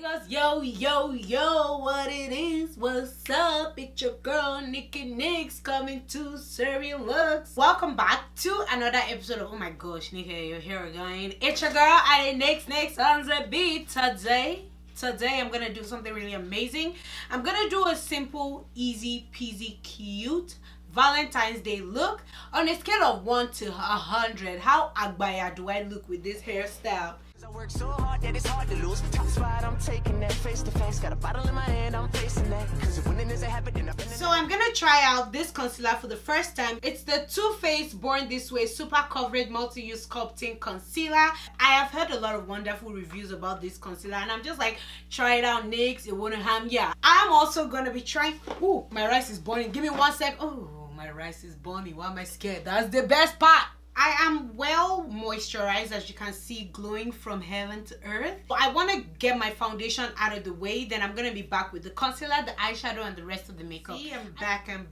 amigos, yo, what it is, what's up? It's your girl Nikki Nix coming to serve you looks. Welcome back to another episode of, oh my gosh, Nikki, you're here again. It's your girl Nix on the beat. Today I'm gonna do something really amazing. I'm gonna do a simple, easy peasy, cute Valentine's Day look on a scale of 1 to 100. How agbaya do I look with this hairstyle? I work so hard that it's hard to lose. Top spot, I'm taking that face to face. Got a bottle in my hand, I'm facing that. Cause if winning is a habit, then so I'm gonna try out this concealer for the first time. It's the Too Faced Born This Way Super Coverage Multi-Use Sculpting Concealer. I have heard a lot of wonderful reviews about this concealer, and I'm just like, try it out, Nix. It won't harm. Yeah, I'm also gonna be trying. Oh, my rice is burning. Give me 1 sec. Oh, my rice is burning. Why am I scared? That's the best part. I am well moisturized, as you can see, glowing from heaven to earth. But I want to get my foundation out of the way. Then I'm going to be back with the concealer, the eyeshadow, and the rest of the makeup. See, I'm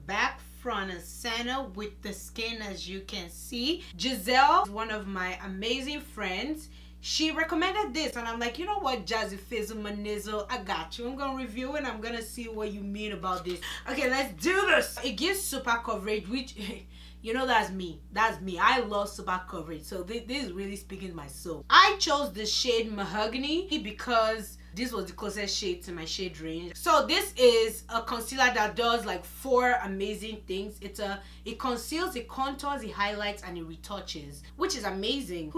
back front and center with the skin, as you can see. Giselle is one of my amazing friends. She recommended this and I'm like, you know what, Jazzy Fizzle Manizzle, I got you. I'm gonna review it and I'm gonna see what you mean about this. Okay, let's do this. It gives super coverage, which you know, that's me. I love super coverage, so this is really speaking to my soul. I chose the shade Mahogany because this was the closest shade to my shade range. So this is a concealer that does like 4 amazing things. It conceals, it contours, it highlights, and it retouches, which is amazing.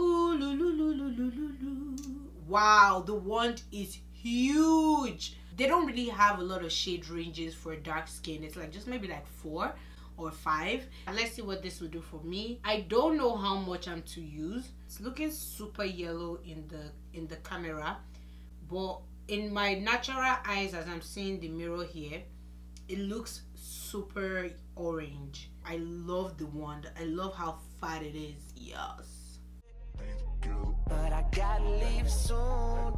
Wow, the wand is huge. They don't really have a lot of shade ranges for dark skin. It's like just maybe like 4 or 5. Let's see what this will do for me. I don't know how much I'm to use. It's looking super yellow in the camera, but in my natural eyes, as I'm seeing the mirror here, it looks super orange. I love the wand. I love how fat it is. Yes. but I gotta leave soon.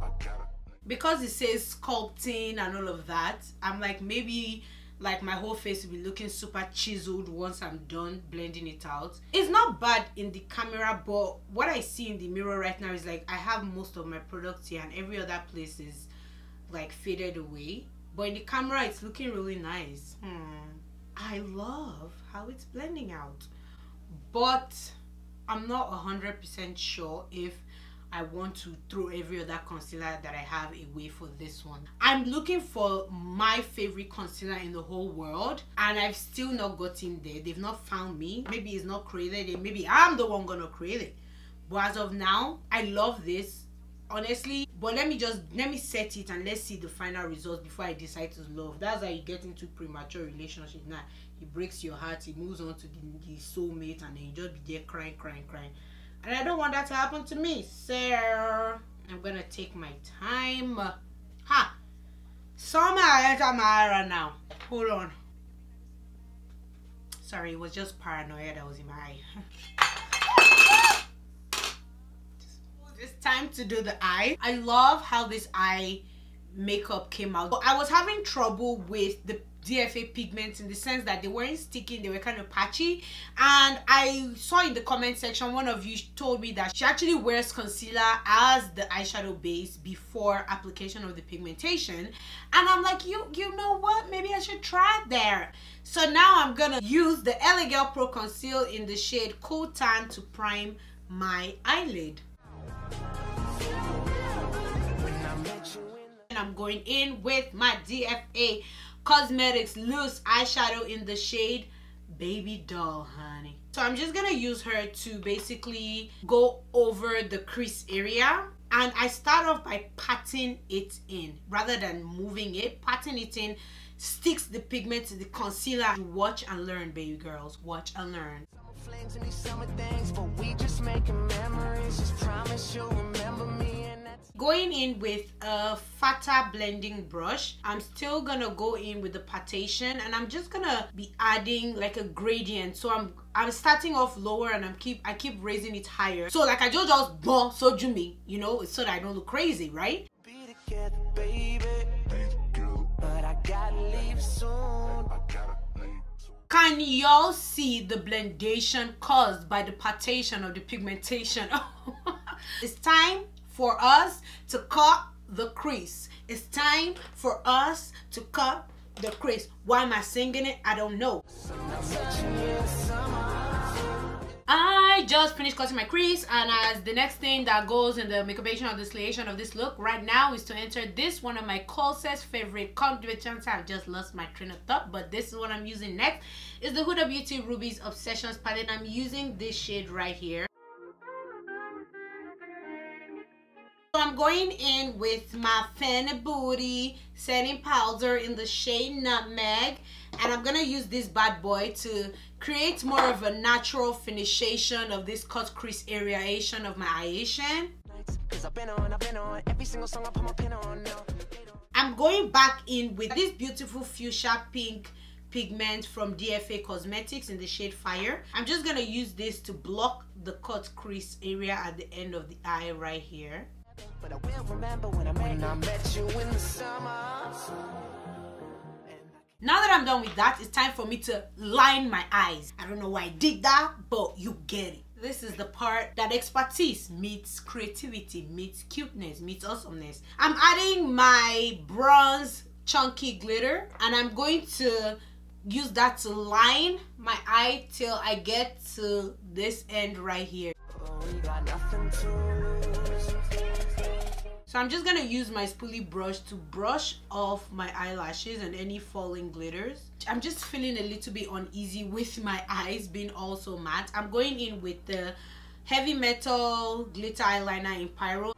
Because it says sculpting and all of that, I'm like, maybe like my whole face will be looking super chiseled once I'm done blending it out. It's not bad in the camera, but what I see in the mirror right now is like I have most of my products here and every other place is like faded away, but in the camera it's looking really nice. I love how it's blending out, but I'm not 100% sure if I want to throw every other concealer that I have away for this one. I'm looking for my favorite concealer in the whole world and I've still not gotten there. They've not found me. Maybe it's not created. Maybe I'm the one gonna create it. But as of now, I love this, honestly. But let me set it and let's see the final results before I decide to love. That's how you get into premature relationship. Now it breaks your heart, it moves on to the soulmate, and then you just be there crying. And I don't want that to happen to me, so I'm gonna take my time. Summer enter my eye right now. Hold on. Sorry, it was just paranoia that was in my eye. It's time to do the eye. I love how this eye makeup came out. I was having trouble with the DFA pigments in the sense that they weren't sticking, they were kind of patchy, and I saw in the comment section one of you told me that she actually wears concealer as the eyeshadow base before application of the pigmentation, and I'm like, you know what, maybe I should try it there. So now I'm gonna use the LA Girl Pro Conceal in the shade Cool Tan to prime my eyelid. And I'm going in with my DFA Cosmetics loose eyeshadow in the shade Baby Doll, honey. So I'm just gonna use her to basically go over the crease area, and I start off by patting it in rather than moving it. Patting it in sticks the pigment to the concealer. Watch and learn, baby girls. Watch and learn. Going in with a fatter blending brush, I'm still gonna go in with the patation, and I'm just gonna be adding like a gradient. So I'm starting off lower and I keep raising it higher. So like I just bon soju me, you know, so that I don't look crazy, right? Be together, baby. But I gotta leave soon. Can y'all see the blendation caused by the patation of the pigmentation? It's time for us to cut the crease. It's time for us to cut the crease. Why am I singing it? I don't know. I just finished cutting my crease, and as the next thing that goes in the makeupation or distillation of this look right now is to enter this, one of my closest favorite combinations. I've just lost my train of thought, but this is what I'm using next. Is the Huda Beauty Ruby's Obsessions palette. I'm using this shade right here. So I'm going in with my Fenty Booty setting powder in the shade Nutmeg, and I'm gonna use this bad boy to create more of a natural finishation of this cut crease areation of my eyelation. I'm going back in with this beautiful fuchsia pink pigment from DFA Cosmetics in the shade Fire. I'm just gonna use this to block the cut crease area at the end of the eye right here. But I will remember when I met you in the summer. Now that I'm done with that, it's time for me to line my eyes. I don't know why I did that, but you get it. This is the part that expertise meets creativity, meets cuteness, meets awesomeness. I'm adding my bronze chunky glitter, and I'm going to use that to line my eye till I get to this end right here. Oh, we got nothing to lose. So I'm just gonna use my spoolie brush to brush off my eyelashes and any falling glitters. I'm just feeling a little bit uneasy with my eyes being also matte. I'm going in with the Heavy Metal glitter eyeliner in Pyro.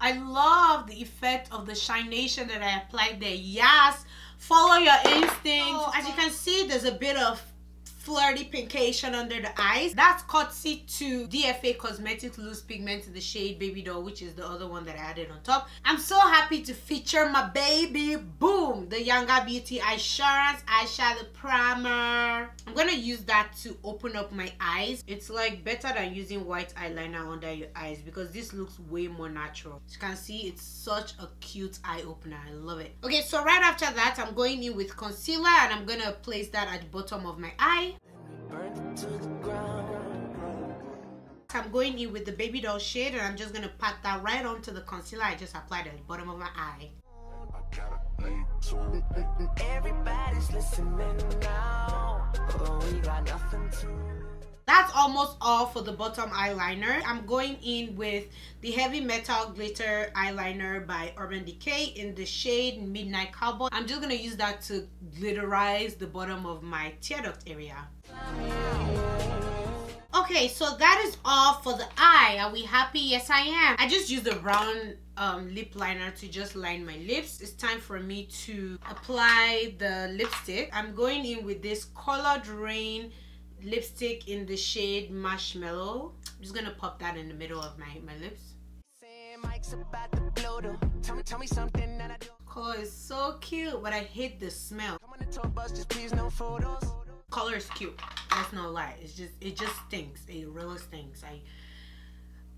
I love the effect of the shination that I applied there. Yes, follow your instincts. Oh, as you can see, there's a bit of flirty pincation under the eyes. That's courtesy to DFA Cosmetics loose pigment in the shade Baby Doll, which is the other one that I added on top. I'm so happy to feature my baby, boom, the Younger Beauty Assurance Eyeshadow Primer. I'm gonna use that to open up my eyes. It's like better than using white eyeliner under your eyes because this looks way more natural. As you can see, it's such a cute eye opener. I love it. Okay, so right after that, I'm going in with concealer, and I'm gonna place that at the bottom of my eye. I'm going in with the Baby Doll shade, and I'm just going to pat that right onto the concealer I just applied at the bottom of my eye. Everybody's listening now. Oh, we got nothing to... That's almost all for the bottom eyeliner. I'm going in with the Heavy Metal glitter eyeliner by Urban Decay in the shade Midnight Cowboy. I'm just going to use that to glitterize the bottom of my tear duct area. Okay, so that is all for the eye. Are we happy? Yes, I am. I just used a brown lip liner to just line my lips. It's time for me to apply the lipstick. I'm going in with this colored Raine lipstick in the shade Marshmallow. I'm just gonna pop that in the middle of my lips. Color is so cute, but I hate the smell. Color is cute, that's no lie. It just stinks. It really stinks.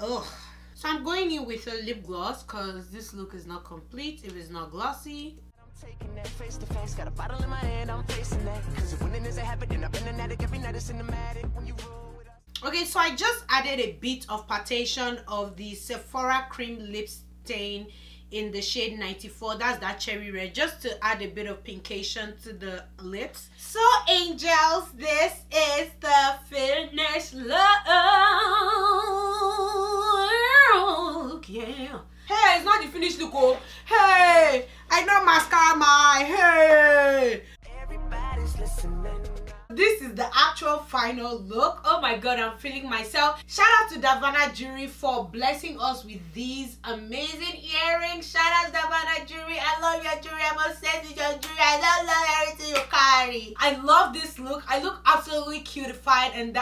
Ugh. So I'm going in with a lip gloss because this look is not complete if it's not glossy. Taking that face to face, got a bottle in my hand, I'm facing that. Cause winning is a habit, and I've been an addict every night, it's cinematic when you roll with us. Okay, so I just added a bit of patation of the Sephora cream lip stain in the shade 94. That's that cherry red, just to add a bit of pincation to the lips. So angels, this is the finished look. Yeah. Hey, it's not the finished look, oh. Hey, I know mascara my, hey. Everybody's listening. This is the actual final look. Oh my god, I'm feeling myself. Shout out to Davana Jewelry for blessing us with these amazing earrings. Shout out Davana Jewelry. I love your jewelry. I'm obsessed with your jewelry. I love everything you carry. I love this look. I look absolutely cutified, and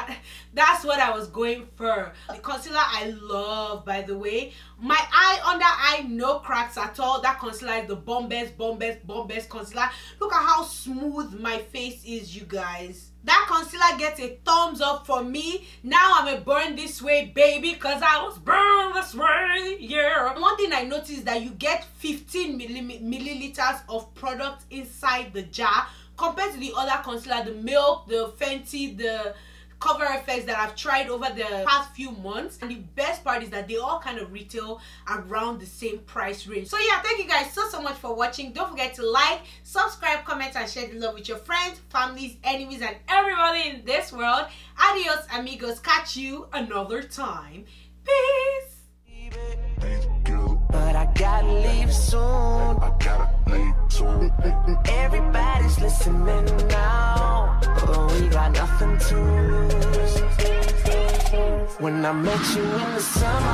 that's what I was going for. The concealer I love, by the way. My eye, under eye, no cracks at all. That concealer is the bombest concealer. Look at how smooth my face is, you guys. That concealer gets a thumbs up for me. Now I'm a burn this way baby, because I was born this way, yeah. One thing I noticed is that you get 15 milliliters of product inside the jar compared to the other concealer, the Milk, the Fenty, the cover effects that I've tried over the past few months, and the best part is that they all kind of retail around the same price range. So yeah, thank you guys so much for watching. Don't forget to like, subscribe, comment, and share the love with your friends, families, enemies, and everybody in this world. Adios amigos, catch you another time. Peace. But I gotta leave soon. Everybody's listening now, but we got nothing to lose. When I met you in the summer,